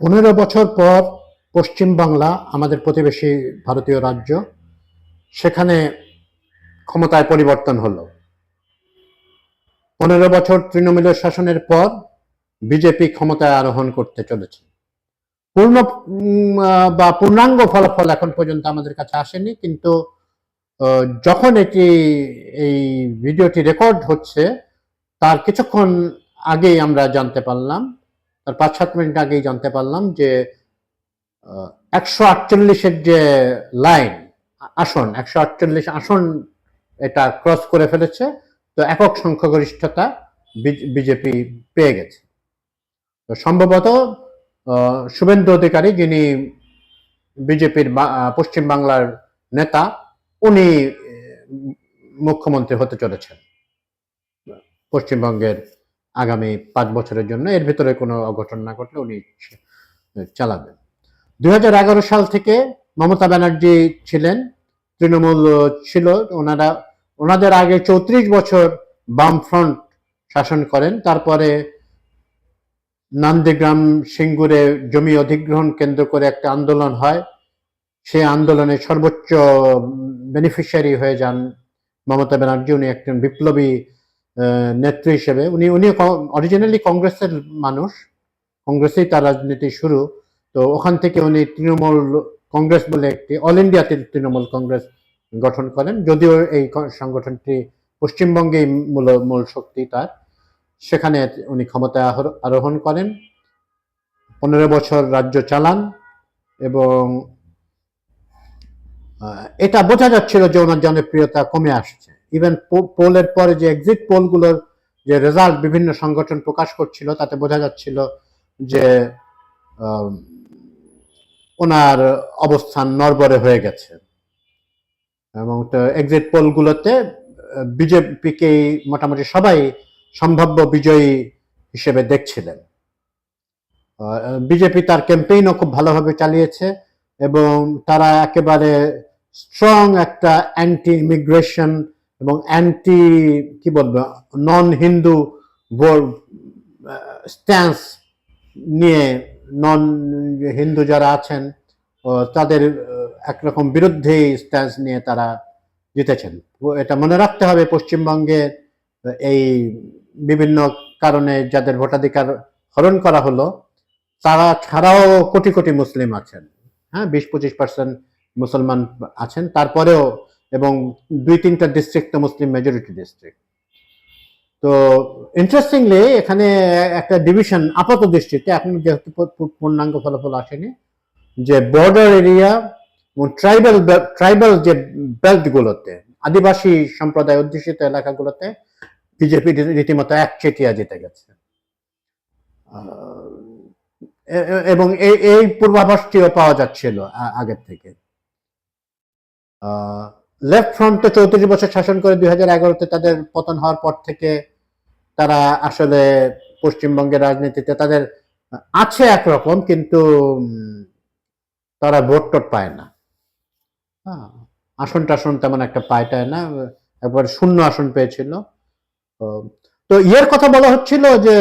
15 বছর পর পশ্চিম বাংলা, আমাদের প্রতিবেশী ভারতীয় রাজ্য, সেখানে ক্ষমতায় পরিবর্তন হলো। 15 বছর তৃণমূলের শাসনের পর বিজেপি ক্ষমতায় আরোহণ করতে চলেছে। পূর্ণ বা পূর্ণাঙ্গ ফলাফল এখন পর্যন্ত আমাদের কাছে আসেনি, কিন্তু যখন এই ভিডিওটি রেকর্ড হচ্ছে তার কিছুক্ষণ আগেই আমরা জানতে পারলাম, তার 5-7 মিনিট আগেই জানতে পারলাম যে 148-এর যে লাইন, আসন, 148 আসন এটা ক্রস করে ফেলেছে। তো একক সংখ্যাগরিষ্ঠতা বিজেপি পেয়ে গেছে। তো সম্ভবত শুভেন্দু অধিকারী, যিনি বিজেপির পশ্চিম বাংলার নেতা, উনি মুখ্যমন্ত্রী হতে চলেছেন পশ্চিমবঙ্গের আগামী 5 বছরের জন্য। এর ভিতরে কোনো অঘটন না ঘটলে উনি চালাবেন। 2011 সাল থেকে মমতা ব্যানার্জি ছিলেন, তৃণমূল ছিল, ওনাদের আগে 34 বছর বামফ্রন্ট শাসন করেন। তারপরে নন্দীগ্রাম সিঙ্গুরে জমি অধিগ্রহণ কেন্দ্র করে একটা আন্দোলন হয়। সেই আন্দোলনে সর্বোচ্চ বেনিফিশিয়ারি হয়ে যান মমতা ব্যানার্জি। উনি একজন বিপ্লবী নেত্রী হিসেবে, উনি অরিজিনালি কংগ্রেসের মানুষ, কংগ্রেসেই তার রাজনীতি শুরু। তো ওখান থেকে উনি তৃণমূল কংগ্রেস বলে একটি, অল ইন্ডিয়াতে তৃণমূল কংগ্রেস গঠন করেন, যদিও এই সংগঠনটি পশ্চিমবঙ্গেই মূল শক্তি তার। সেখানে উনি ক্ষমতায় আরোহণ করেন, 15 বছর রাজ্য চালান, এবং এটা বোঝা যাচ্ছিল যে ওনার জনপ্রিয়তা কমে আসছে। ইভেন পোলের পরে যে এক্সিট পোলগুলোর যে রেজাল্ট বিভিন্ন সংগঠন প্রকাশ করছিল, তাতে বোঝা যাচ্ছিল যে ওনার অবস্থান নড়বড়ে হয়ে গেছে। এবং এক্সিট পোলগুলোতে বিজেপিকেই মোটামুটি সবাই সম্ভাব্য বিজয়ী হিসেবে দেখছিলেন। বিজেপি তার ক্যাম্পেইনও খুব ভালোভাবে চালিয়েছে, এবং তারা একেবারে স্ট্রং একটা অ্যান্টি ইমিগ্রেশন এবং অ্যান্টি, কি বলবো, নন হিন্দু স্ট্যান্স নিয়ে, নন হিন্দু যারা আছেন তাদের একরকম বিরুদ্ধে স্ট্যান্স নিয়ে তারা জিতেছেন। এটা মনে রাখতে হবে, পশ্চিমবঙ্গে এই বিভিন্ন কারণে যাদের ভোটাধিকার হরণ করা হলো, তারা ছাড়াও কোটি কোটি মুসলিম আছেন। হ্যাঁ, 20-25% মুসলমান আছেন তারপরেও, এবং 2-3টা ডিস্ট্রিক্ট তো মুসলিম মেজরিটি ডিস্ট্রিক্ট। তো ইন্টারেস্টিংলি এখানে একটা ডিভিশন আপাত দৃষ্টিতে, এখন যেহেতু পূর্ণাঙ্গ ফলাফল আসেনি, যে বর্ডার এরিয়া এবং ট্রাইবাল যে বেল্ট গুলোতে, আদিবাসী সম্প্রদায় অধ্যুষিত এলাকাগুলোতে বিজেপি রীতিমতো একচেটিয়া জিতে গেছে। এবং এই পূর্বাভাসটিও পাওয়া যাচ্ছিল আগের থেকে। লেফট ফ্রন্ট তো 34 বছর শাসন করে 2011-তে তাদের পতন হওয়ার পর থেকে তারা আসলে পশ্চিমবঙ্গের রাজনীতিতে তাদের আছে একরকম, কিন্তু তারা ভোট টোট পায় না। আসন টাসন তেমন একটা পায়টায় না, একবার 0 আসন পেয়েছিল। তো ইয়ের কথা বলা হচ্ছিল যে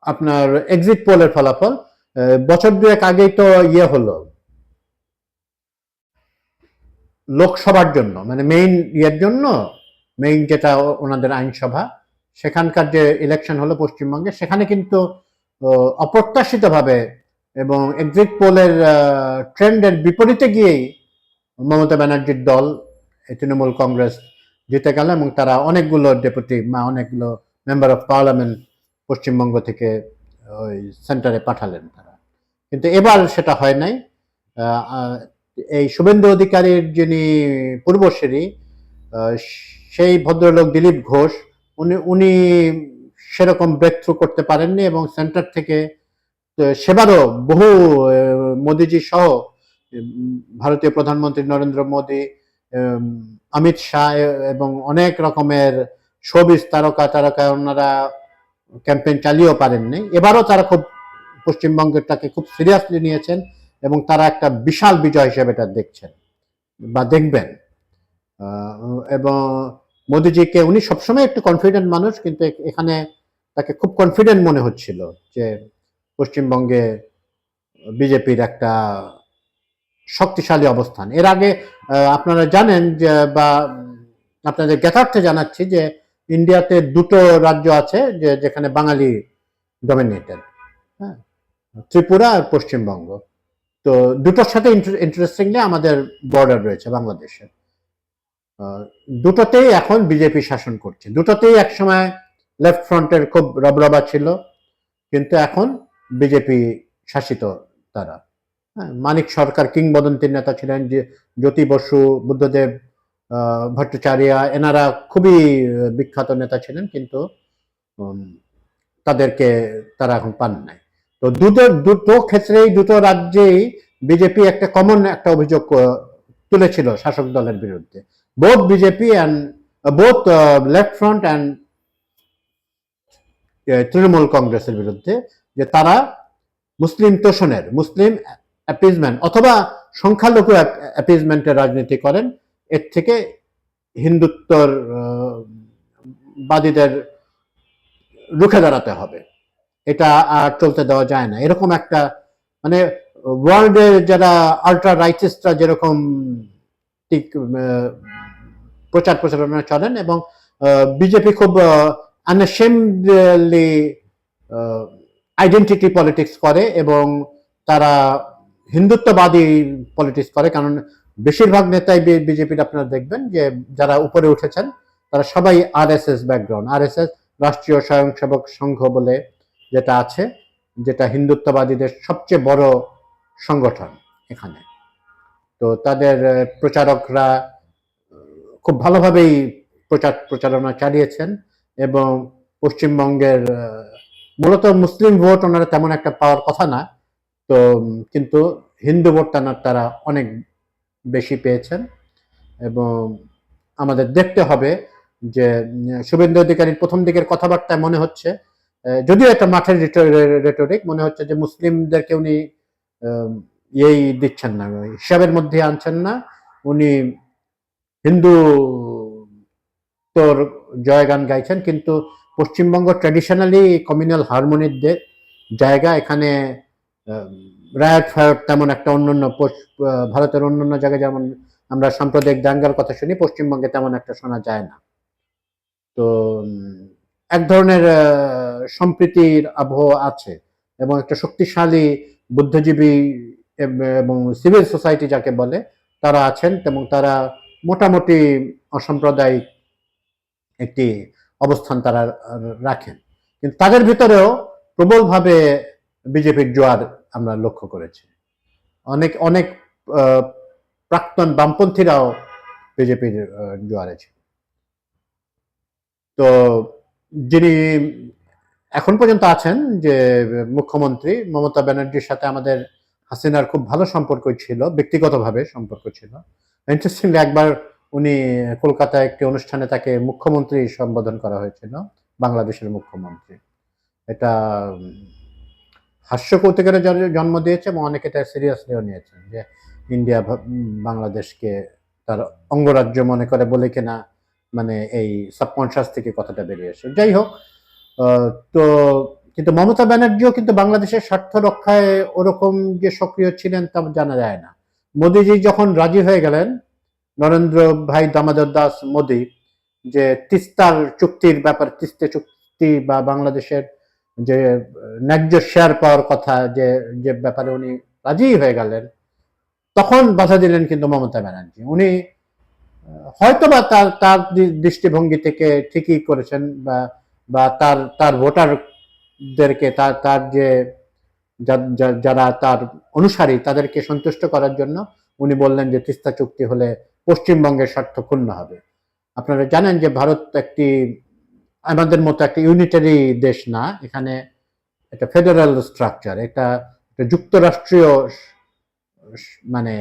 আপনার এক্সিট পোলের ফলাফল বছর 2 আগেই তো ইয়ে হলো লোকসভার জন্য, মানে মেইন ইয়ের জন্য, মেইন যেটা ওনাদের আইনসভা, সেখানকার যে ইলেকশন হলো পশ্চিমবঙ্গে, সেখানে কিন্তু অপ্রত্যাশিতভাবে এবং এক্সিট পোলের ট্রেন্ডের বিপরীতে গিয়েই মমতা ব্যানার্জির দল তৃণমূল কংগ্রেস জিতে গেল, এবং তারা অনেকগুলো ডেপুটি অনেকগুলো মেম্বার অফ পার্লামেন্ট পশ্চিমবঙ্গ থেকে ওই সেন্টারে পাঠালেন তারা। কিন্তু এবার সেটা হয় নাই। এই শুভেন্দু অধিকারীর যিনি পূর্বসূরি, সেই ভদ্রলোক দিলীপ ঘোষ, উনি সেরকম ব্রেক থ্রু করতে পারেননি, এবং সেন্টার থেকে সেবারও বহু মোদিজি সহ ভারতীয় প্রধানমন্ত্রী নরেন্দ্র মোদী, অমিত শাহ এবং অনেক রকমের শোবিজ তারকা ওনারা ক্যাম্পেইন চালিয়েও পারেননি। এবারও তারা খুব পশ্চিমবঙ্গটাকে খুব সিরিয়াসলি নিয়েছেন, এবং তারা একটা বিশাল বিজয় হিসেবে এটা দেখছেন বা দেখবেন। এবং মোদিজিকে, উনি সবসময় একটু কনফিডেন্ট মানুষ, কিন্তু এখানে তাকে খুব কনফিডেন্ট মনে হচ্ছিল যে পশ্চিমবঙ্গে বিজেপির একটা শক্তিশালী অবস্থান। এর আগে আপনারা জানেন যে, বা আপনাদের জ্ঞাতার্থে জানাচ্ছি যে ইন্ডিয়াতে দুটো রাজ্য আছে যেখানে বাঙালি ডমিনেটেড, হ্যাঁ, ত্রিপুরা আর পশ্চিমবঙ্গ। তো দুটোর সাথে ইন্টারেস্টিংলি আমাদের বর্ডার রয়েছে বাংলাদেশের। দুটোতেই এখন বিজেপি শাসন করছে। দুটোতেই একসময় লেফট ফ্রন্টের খুব রবরবা ছিল, কিন্তু এখন বিজেপি শাসিত তারা। হ্যাঁ, মানিক সরকার কিংবদন্তির নেতা ছিলেন, যে জ্যোতি বসু, বুদ্ধদেব ভট্টাচার্য, এনারা খুবই বিখ্যাত নেতা ছিলেন, কিন্তু তাদেরকে তারা এখন পান নাই। তো দুটো ক্ষেত্রেই, দুটো রাজ্যেই বিজেপি একটা কমন একটা অভিযোগ তুলেছিল শাসক দলের বিরুদ্ধে, both BJP and both left front and Trinamool কংগ্রেসের বিরুদ্ধে, যে তারা মুসলিম তোষণের, মুসলিম অ্যাপিজমেন্ট অথবা সংখ্যালঘু অ্যাপিজমেন্টের রাজনীতি করেন। এর থেকে হিন্দুত্বর বাদীদের রুখে দাঁড়াতে হবে, এটা আর চলতে দেওয়া যায় না। এরকম একটা, মানে ওয়ার্ল্ডে যারা আল্ট্রা রাইটিস্টরা যেরকম ঠিক প্রচার প্রচারণা চলেন, এবং বিজেপি খুব আনএশেমডলি আইডেন্টিটি পলিটিক্স করে, এবং তারা হিন্দুত্ববাদী পলিটিক্স করে। কারণ বেশিরভাগ নেতাই বিজেপির আপনারা দেখবেন যে যারা উপরে উঠেছেন তারা সবাই আরএসএস ব্যাকগ্রাউন্ড। আরএসএস রাষ্ট্রীয় স্বয়ংসেবক সংঘ বলে যেটা আছে, যেটা হিন্দুত্ববাদীদের সবচেয়ে বড় সংগঠন এখানে। তো তাদের প্রচারকরা খুব ভালোভাবেই প্রচারণা চালিয়েছেন, এবং পশ্চিমবঙ্গের মূলত মুসলিম ভোট ওনারা তেমন একটা পাওয়ার কথা না, তো কিন্তু হিন্দু ভোট তারা অনেক বেশি পেয়েছেন। এবং আমাদের দেখতে হবে যে শুভেন্দু অধিকারীর প্রথম দিকের কথাবার্তায় মনে হচ্ছে, যদিও একটা মাঠের রেটরিক, মনে হচ্ছে যে মুসলিমদেরকে উনি এই দিচ্ছেন না, হিসাবের মধ্যে আনছেন না। উনি হিন্দু তোর জয়গান গাইছেন, কিন্তু পশ্চিমবঙ্গ ট্র্যাডিশনালি কমিউনাল হারমোনির জায়গা। এখানে রায়ট ফায়ট তেমন একটা অন্যান্য ভারতের অন্যান্য জায়গায় যেমন আমরা সাম্প্রদায়িক দাঙ্গার কথা শুনি, পশ্চিমবঙ্গে তেমন একটা শোনা যায় না। তো এক ধরনের সম্প্রীতির আবহ আছে, এবং একটা শক্তিশালী বুদ্ধিজীবী এবং সিভিল সোসাইটি যাকে বলে তারা আছেন, এবং তারা মোটামুটি অসাম্প্রদায়িক একটি অবস্থান তারা রাখেন। কিন্তু তাদের ভিতরেও প্রবলভাবে বিজেপির জোয়ার আমরা লক্ষ্য করেছি। অনেক অনেক প্রাক্তন বামপন্থীরাও বিজেপির জোয়ারে ছিল। তো যিনি এখন পর্যন্ত আছেন, যে মুখ্যমন্ত্রী মমতা ব্যানার্জির সাথে আমাদের হাসিনার খুব ভালো সম্পর্ক ছিল, ব্যক্তিগতভাবে সম্পর্ক ছিল। ইন্টারেস্টিংলি একবার উনি কলকাতায় একটি অনুষ্ঠানে তাকে মুখ্যমন্ত্রী সম্বোধন করা হয়েছিল, বাংলাদেশের মুখ্যমন্ত্রী। এটা হাস্য কৌতুকের জন্ম দিয়েছে, এবং অনেকে এটা সিরিয়াসলিও নিয়েছেন, যে ইন্ডিয়া বাংলাদেশকে তার অঙ্গরাজ্য মনে করে বলে কিনা, মানে এই সাবকনশিয়াস থেকে কথাটা বেরিয়েছে। যাই হোক, তো কিন্তু মমতা ব্যানার্জিও কিন্তু বাংলাদেশের স্বার্থ রক্ষায় ওরকম যে সক্রিয় ছিলেন তা জানা যায় না। মোদিজি যখন রাজি হয়ে গেলেন, নরেন্দ্র ভাই দামোদর দাস মোদি, যে তিস্তার চুক্তির ব্যাপার, তিস্তা চুক্তি বা বাংলাদেশের যে ন্যায্য শেয়ার পাওয়ার কথা, যে ব্যাপারে উনি রাজি হয়ে গেলেন, তখন বাধা দিলেন কিন্তু মমতা ব্যানার্জি। উনি হয়তোবা তার দৃষ্টিভঙ্গি থেকে ঠিকই করেছেন, বা তার ভোটারদেরকে, তার যে যারা তার অনুসারী তাদেরকে সন্তুষ্ট করার জন্য উনি বললেন যে তিস্তা চুক্তি হলে পশ্চিমবঙ্গের স্বার্থ ক্ষুণ্ণ হবে। আপনারা জানেন যে ভারত একটি আমাদের মতো একটা ইউনিটারি দেশ না, এখানে একটা ফেডারেল স্ট্রাকচার, একটা যুক্তরাষ্ট্রীয় মানে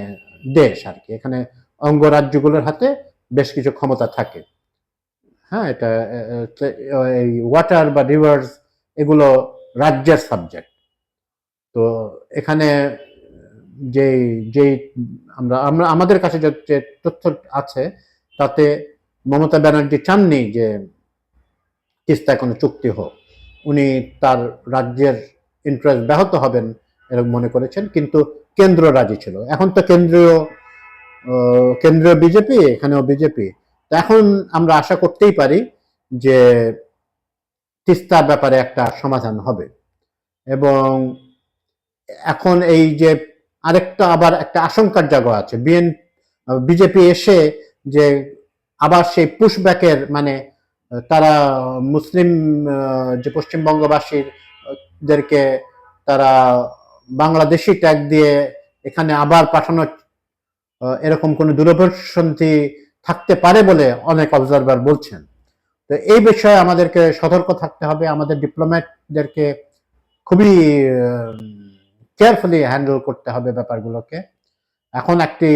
দেশ আর কি। এখানে অঙ্গরাজ্যগুলোর হাতে বেশ কিছু ক্ষমতা থাকে। হ্যাঁ, এটা এই ওয়াটার বা রিভার্স এগুলো রাজ্যের সাবজেক্ট। তো এখানে যে যে আমরা আমরা আমাদের কাছে যে তথ্য আছে, তাতে মমতা ব্যানার্জি চাননি যে তিস্তায় কোনো চুক্তি হোক। উনি তার রাজ্যের ইন্টারেস্ট ব্যাহত হবেন এরকম মনে করেছেন, কিন্তু কেন্দ্র রাজি ছিল। এখন তো কেন্দ্রীয় বিজেপি, এখানেও বিজেপি। তো এখন আমরা আশা করতেই পারি যে তিস্তার ব্যাপারে একটা সমাধান হবে। এবং এখন এই যে আরেকটা আবার একটা আশঙ্কার জায়গা আছে, বিজেপি এসে যে আবার সেই পুশব্যাকের মানে তারা মুসলিম যে পশ্চিমবঙ্গবাসীদেরকে তারা বাংলাদেশি ট্যাগ দিয়ে এখানে আবার পাঠানোর এরকম কোনো দূরদর্শনটি থাকতে পারে বলে অনেক অবজারভার বলছেন। তো এই বিষয়ে আমাদেরকে সতর্ক থাকতে হবে, আমাদের ডিপ্লোম্যাটদেরকে খুবই কেয়ারফুলি হ্যান্ডেল করতে হবে ব্যাপারগুলোকে। এখন একটি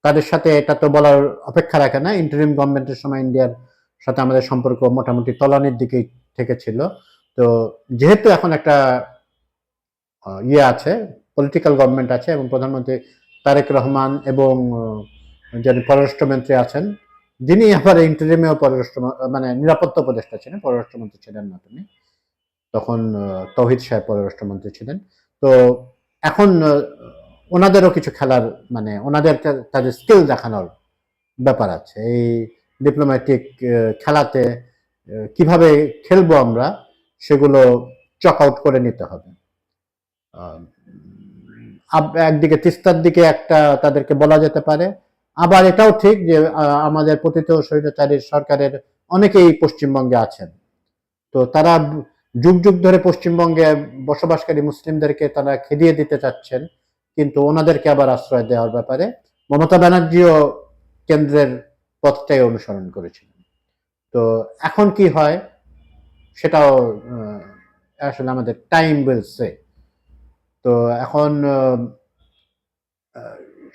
তাদের সাথে এটা তো বলার অপেক্ষা রাখে না, ইন্টারিম গভর্নমেন্টের সময় ইন্ডিয়ার সাথে আমাদের সম্পর্ক মোটামুটি তলানির দিকেই থেকেছিল। তো যেহেতু এখন একটা ইয়ে আছে, পলিটিক্যাল গভর্নমেন্ট আছে এবং প্রধানমন্ত্রী তারেক রহমান এবং যিনি পররাষ্ট্রমন্ত্রী আছেন, যিনি আবার ইন্টারিমেও মানে নিরাপত্তা উপদেষ্টা ছিলেন, পররাষ্ট্রমন্ত্রী ছিলেন না তিনি, তখন তৌহিদ সাহেব পররাষ্ট্রমন্ত্রী ছিলেন। তো এখন ওনাদেরও কিছু খেলার মানে ওনাদের তাদের স্কিল দেখানোর ব্যাপার আছে। এই ডিপ্লোম্যাটিক খেলাতে কিভাবে খেলবো আমরা সেগুলো চক আউট করে নিতে হবে। একদিকে তিস্তার দিকে একটা তাদেরকে বলা যেতে পারে, আবার এটাও ঠিক যে আমাদের পতিত স্বৈরাচারী সরকারের অনেকেই পশ্চিমবঙ্গে আছেন। তো তারা যুগ যুগ ধরে পশ্চিমবঙ্গে বসবাসকারী মুসলিমদেরকে তারা খেদিয়ে দিতে চাচ্ছেন, কিন্তু ওনাদেরকে আবার আশ্রয় দেওয়ার ব্যাপারে মমতা ব্যানার্জিও কেন্দ্রের পথটাই অনুসরণ করেছিলেন। তো এখন কি হয় সেটাও আসলে আমাদের টাইম উইল সে। তো এখন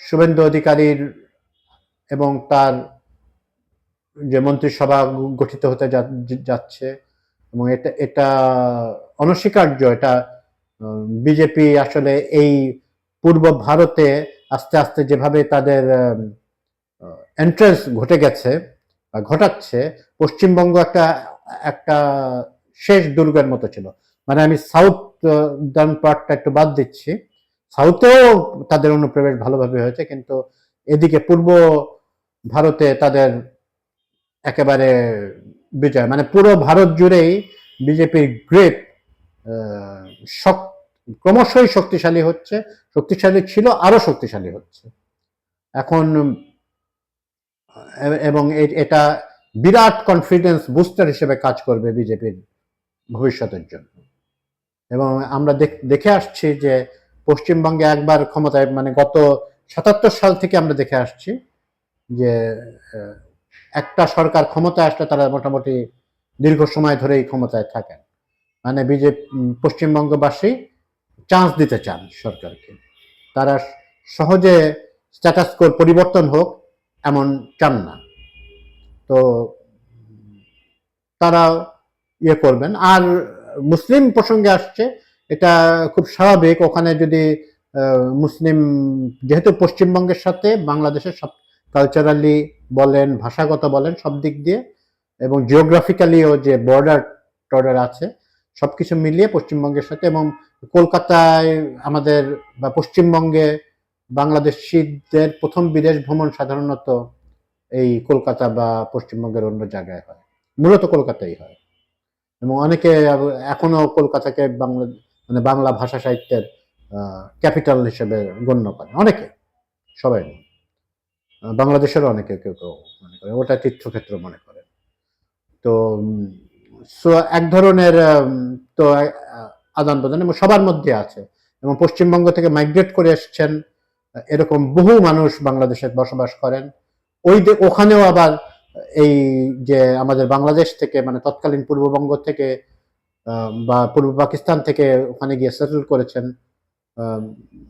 শুভেন্দু অধিকারীর এবং তার যে মন্ত্রিসভা গঠিত হতে যাচ্ছে এবং এটা অনস্বীকার্য, এটা বিজেপি আসলে এই পূর্ব ভারতে আস্তে আস্তে যেভাবে তাদের এন্ট্রেন্স ঘটে গেছে বা ঘটাচ্ছে, পশ্চিমবঙ্গ একটা একটা শেষ দুর্গের মতো ছিল। মানে আমি সাউথ পার্টটা একটু বাদ দিচ্ছি, সাউথেও তাদের অনুপ্রবেশ ভালোভাবে হয়েছে, কিন্তু এদিকে পূর্ব ভারতে তাদের একেবারে বিজয়, মানে পুরো ভারত জুড়েই বিজেপির গ্রেপ ক্রমশই শক্তিশালী হচ্ছে, শক্তিশালী ছিল, আরো শক্তিশালী হচ্ছে এখন। এবং এটা বিরাট কনফিডেন্স বুস্টার হিসেবে কাজ করবে বিজেপির ভবিষ্যতের জন্য। এবং আমরা দেখে আসছি যে পশ্চিমবঙ্গে একবার ক্ষমতায়, মানে গত ৭৭ সাল থেকে আমরা দেখে আসছি যে একটা সরকার ক্ষমতায় আসলে তারা মোটামুটি দীর্ঘ সময় ধরেই ক্ষমতায় থাকেন। মানে পশ্চিমবঙ্গবাসী চান্স দিতে চান সরকারকে, তারা সহজে স্ট্যাটাস কোর পরিবর্তন হোক এমন চান না। তো তারা ইয়ে করবেন। আর মুসলিম প্রসঙ্গে আসছে, এটা খুব স্বাভাবিক। ওখানে যদি মুসলিম, যেহেতু পশ্চিমবঙ্গের সাথে বাংলাদেশের সব কালচারালি বলেন, ভাষাগত বলেন, সব দিক দিয়ে এবং জিওগ্রাফিক্যালিও যে বর্ডার আছে, সবকিছু মিলিয়ে পশ্চিমবঙ্গের সাথে, এবং কলকাতায় আমাদের বা পশ্চিমবঙ্গে বাংলাদেশিদের প্রথম বিদেশ ভ্রমণ সাধারণত এই কলকাতা বা পশ্চিমবঙ্গের অন্য জায়গায় হয়, মূলত কলকাতাই হয়। এবং অনেকে এখনো কলকাতাকে মানে বাংলা ভাষা সাহিত্যের ক্যাপিটাল হিসেবে গণ্য করে, অনেকে, সবাই নয়, বাংলাদেশেরও অনেকে কেউ কেউ মনে করে, ওটা তীর্থক্ষেত্র মনে করে। তো এক ধরনের তো আদান প্রদান এবং সবার মধ্যে আছে। এবং পশ্চিমবঙ্গ থেকে মাইগ্রেট করে এসছেন এরকম বহু মানুষ বাংলাদেশে বসবাস করেন। ওখানেও আবার এই যে আমাদের বাংলাদেশ থেকে, মানে তৎকালীন পূর্ববঙ্গ থেকে বা পূর্ব পাকিস্তান থেকে ওখানে গিয়ে সেটেল করেছেন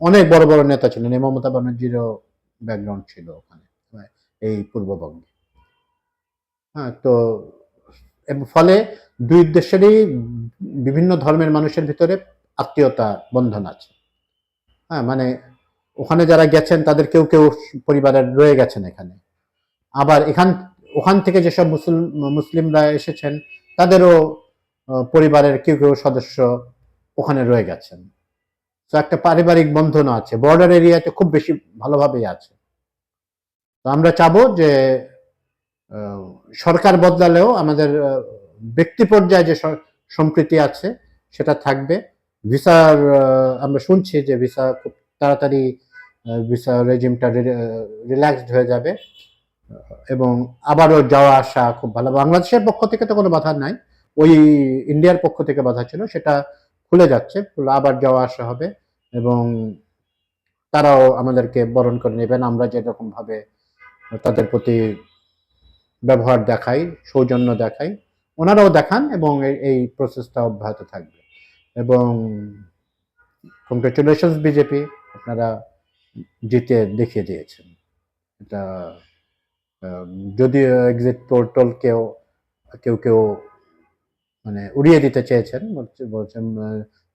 অনেক বড় বড় নেতা ছিলেন। এই মমতা ব্যানার্জিরও ব্যাকগ্রাউন্ড ছিল ওখানে, এই পূর্ববঙ্গে। হ্যাঁ, তো ফলে দুই দেশেরই বিভিন্ন ধর্মের মানুষের ভিতরে আত্মীয়তা বন্ধন আছে। হ্যাঁ, মানে ওখানে যারা গেছেন তাদের কেউ কেউ পরিবারের রয়ে গেছেন এখানে, আবার ওখান থেকে যেসব মুসলিমরা এসেছেন তাদেরও পরিবারের কেউ কেউ সদস্য ওখানে রয়ে গেছেন। তো একটা পারিবারিক বন্ধনও আছে, বর্ডার এরিয়াতে খুব বেশি ভালোভাবেই আছে। তো আমরা চাবো যে সরকার বদলালেও আমাদের ব্যক্তি পর্যায়ে যে সম্প্রীতি আছে সেটা থাকবে। ভিসার আমরা শুনছি যে ভিসা খুব তাড়াতাড়ি ভিসা রেজিমটা রিল্যাক্সড হয়ে যাবে এবং আবারও যাওয়া আসা খুব ভালো। বাংলাদেশের পক্ষ থেকে তো কোনো বাধা নাই, ওই ইন্ডিয়ার পক্ষ থেকে বাধা ছিল, সেটা খুলে যাচ্ছে, আবার যাওয়া আসা হবে এবং তারাও আমাদেরকে বরণ করে নেবেন। আমরা যেরকম ভাবে তাদের প্রতি ব্যবহার দেখাই, সৌজন্য দেখাই, ওনারাও দেখান এবং এই প্রসেসটা অব্যাহত থাকবে। এবং কংগ্রেচুলেশনস বিজেপি, আপনারা জিতে দেখিয়ে দিয়েছেন। এটা যদিও এক্সিট পোর্টাল কেউ কেউ মানে উড়িয়ে দিতে চেয়েছেন, বলছেন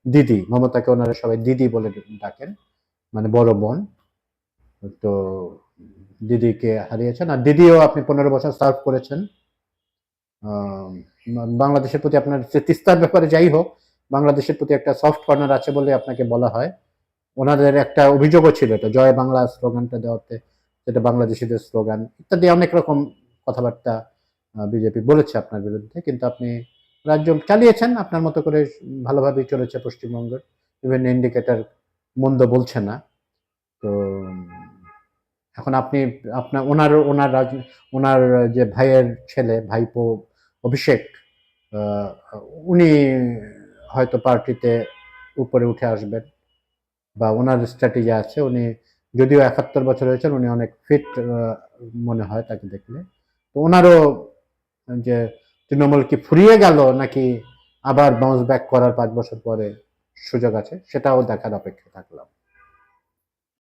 দিদি, মমতাকে ওনারা সবাই দিদি বলে ডাকেন, মানে বড় বোন। তো দিদিকে হারিয়েছেন, আর দিদিও আপনি 15 বছর সার্ভ করেছেন। বাংলাদেশের প্রতি আপনার তিস্তার ব্যাপারে যাই হোক, বাংলাদেশের প্রতি একটা সফট কর্নার আছে বলে আপনাকে বলা হয়। ওনাদের একটা অভিযোগও ছিল, এটা জয় বাংলা স্লোগানটা দেওয়াতে, যেটা বাংলাদেশিদের স্লোগান ইত্যাদি অনেক রকম কথাবার্তা বিজেপি বলেছে আপনার বিরুদ্ধে, কিন্তু আপনি রাজ্য চালিয়েছেন আপনার মতো করে, ভালোভাবেই চলেছে পশ্চিমবঙ্গের, ইভেন ইন্ডিকেটর মন্দ বলছে না। তো এখন আপনি আপনার ওনার যে ভাইয়ের ছেলে, ভাইপো অভিষেক, উনি হয়তো পার্টিতে উপরে উঠে আসবেন, বা ওনার স্ট্র্যাটেজি আছে। উনি যদিও 71 বছর হয়েছেন, উনি অনেক ফিট মনে হয় তাকে দেখলে। তো ওনারও যে তৃণমূল কি ফুরিয়ে গেল নাকি আবার বাউন্স ব্যাক করার 5 বছর পরে সুযোগ আছে, সেটাও দেখার অপেক্ষা থাকলাম।